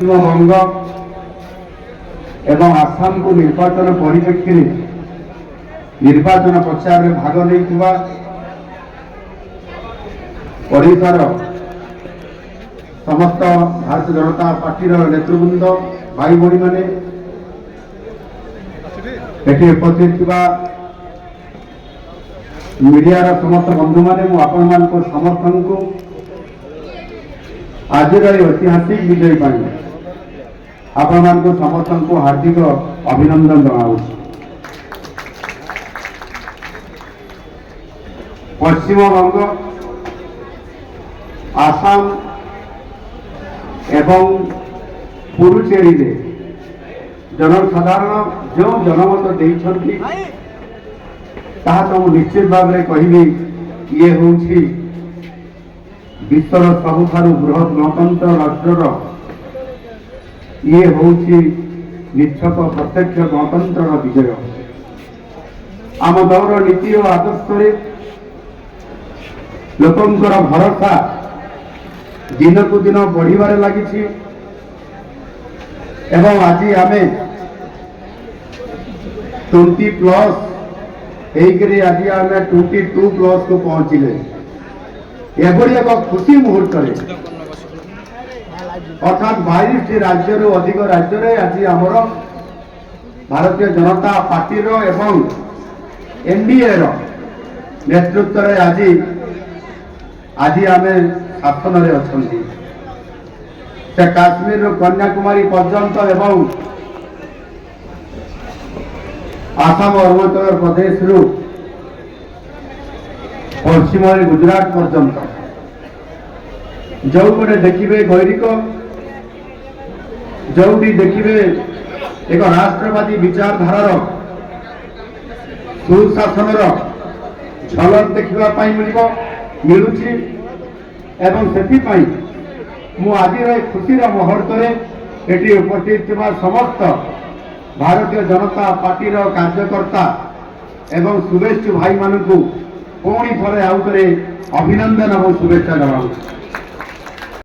পশ্চিমবঙ্গ এবং আসামକୁ ନିର୍ବାଚନ ପରିପ୍ରେକ୍ଷୀରେ ନିର୍ବାଚନ ପ୍ରଚାରରେ ଭାଗ ନେଇଥିବା ଓଡ଼ିଶାର ସମସ୍ତ ଭାରତୀୟ ଜନତା ପାର୍ଟିର ନେତୃବୃନ୍ଦ ଭାଇ ଭଉଣୀମାନେ ଏଠି ଉପସ୍ଥିତ ଥିବା ମିଡିଆର ସମସ୍ତ ବନ୍ଧୁମାନେ ମୁଁ ଆପଣମାନଙ୍କୁ ସମସ୍ତଙ୍କୁ ଆଜିର ଏହି ଐତିହାସିକ ବିଜୟ ପାଇଁ ଆପଣମାନଙ୍କୁ ସମସ୍ତଙ୍କୁ ହାର୍ଦ୍ଦିକ ଅଭିନନ୍ଦନ ଜଣାଉଛି। ପଶ୍ଚିମବଙ୍ଗ, ଆସାମ ଏବଂ ପୁଡୁଚେରୀରେ ଜନସାଧାରଣ ଯେଉଁ ଜନମତ ଦେଇଛନ୍ତି ତାହା ତ ମୁଁ ନିଶ୍ଚିତ ଭାବରେ କହିବି, ଇଏ ହେଉଛି ବିଶ୍ୱର ସବୁଠାରୁ ବୃହତ ଗଣତନ୍ତ୍ର ରାଷ୍ଟ୍ରର ଇଏ ହେଉଛି ନିଚ୍ଛକ ପ୍ରତ୍ୟକ୍ଷ ଗଣତନ୍ତ୍ରର ବିଜୟ। ଆମ ଦଳର ନୀତି ଓ ଆଦର୍ଶରେ ଲୋକଙ୍କର ଭରସା ଦିନକୁ ଦିନ ବଢ଼ିବାରେ ଲାଗିଛି ଏବଂ ଆଜି ଆମେ 20+ ହେଇକରି ଆଜି ଆମେ 22+ କୁ ପହଞ୍ଚିଲେ। ଏଭଳି ଏକ ଖୁସି ମୁହୂର୍ତ୍ତରେ ଅର୍ଥାତ୍ 22ଟି ରାଜ୍ୟରୁ ଅଧିକ ରାଜ୍ୟରେ ଆଜି ଆମର ଭାରତୀୟ ଜନତା ପାର୍ଟିର ଏବଂ ଏନ୍ଡିଏର ନେତୃତ୍ୱରେ ଆଜି ଆମେ ଶାସନରେ ଅଛନ୍ତି। ସେ କାଶ୍ମୀରରୁ କନ୍ୟାକୁମାରୀ ପର୍ଯ୍ୟନ୍ତ ଏବଂ ଆସାମ ଅରୁଣାଚଳ ପ୍ରଦେଶରୁ ପଶ୍ଚିମରେ ଗୁଜରାଟ ପର୍ଯ୍ୟନ୍ତ ଯେଉଁପଟେ ଦେଖିବେ ଗୈରିକ, ଯେଉଁଠି ଦେଖିବେ ଏକ ରାଷ୍ଟ୍ରବାଦୀ ବିଚାରଧାରାର ସୁଶାସନର ଝଲକ ଦେଖିବା ପାଇଁ ମିଳୁଛି ଏବଂ ସେଥିପାଇଁ ମୁଁ ଆଜିର ଏହି ଖୁସିର ମୁହୂର୍ତ୍ତରେ ଏଠି ଉପସ୍ଥିତ ଥିବା ସମସ୍ତ ଭାରତୀୟ ଜନତା ପାର୍ଟିର କାର୍ଯ୍ୟକର୍ତ୍ତା ଏବଂ ଶୁଭେଚ୍ଛୁ ଭାଇମାନଙ୍କୁ ପୁଣି ଥରେ ଆଉ ଥରେ ଅଭିନନ୍ଦନ ଏବଂ ଶୁଭେଚ୍ଛା ଜଣାଉଛି।